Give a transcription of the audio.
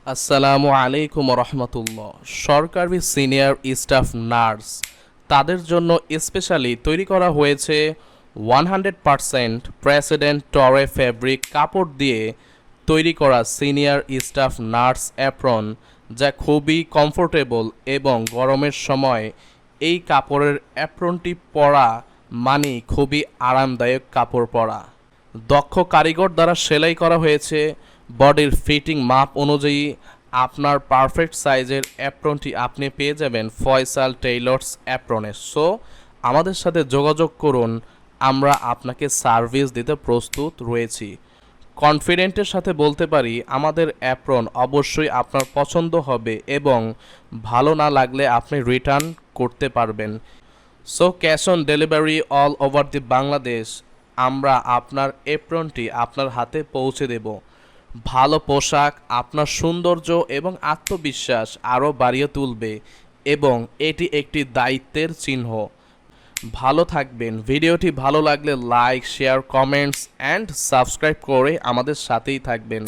আসসালামু আলাইকুম রহমতুল্লাহ। সরকারি সিনিয়র স্টাফ নার্স তাদের জন্য স্পেশালি তৈরি করা হয়েছে 100% প্রেসিডেন্ট টরে ফ্যাব্রিক কাপড় দিয়ে তৈরি করা সিনিয়র স্টাফ নার্স অ্যাপ্রন, যা খুবই কমফোর্টেবল এবং গরমের সময় এই কাপড়ের অ্যাপ্রনটি পরা মানে খুবই আরামদায়ক কাপড় পরা। দক্ষ কারিগর দ্বারা সেলাই করা হয়েছে। বডির ফিটিং মাপ অনুযায়ী আপনার পারফেক্ট সাইজের অ্যাপ্রনটি আপনি পেয়ে যাবেন ফয়সাল টেইলর্স অ্যাপ্রনে। সো আমাদের সাথে যোগাযোগ করুন, আমরা আপনাকে সার্ভিস দিতে প্রস্তুত রয়েছি। কনফিডেন্টের সাথে বলতে পারি আমাদের অ্যাপ্রন অবশ্যই আপনার পছন্দ হবে এবং ভালো না লাগলে আপনি রিটার্ন করতে পারবেন। So cash on delivery all over the Bangladesh. আমরা আপনার এপ্রনটি আপনার হাতে পৌঁছে দেব। ভালো পোশাক আপনার সৌন্দর্য এবং আত্মবিশ্বাস আরও বাড়িয়ে তুলবে এবং এটি একটি দায়িত্বের চিহ্ন। ভালো থাকবেন। ভিডিওটি ভালো লাগলে like, share, comments and subscribe করে আমাদের সাথেই থাকবেন।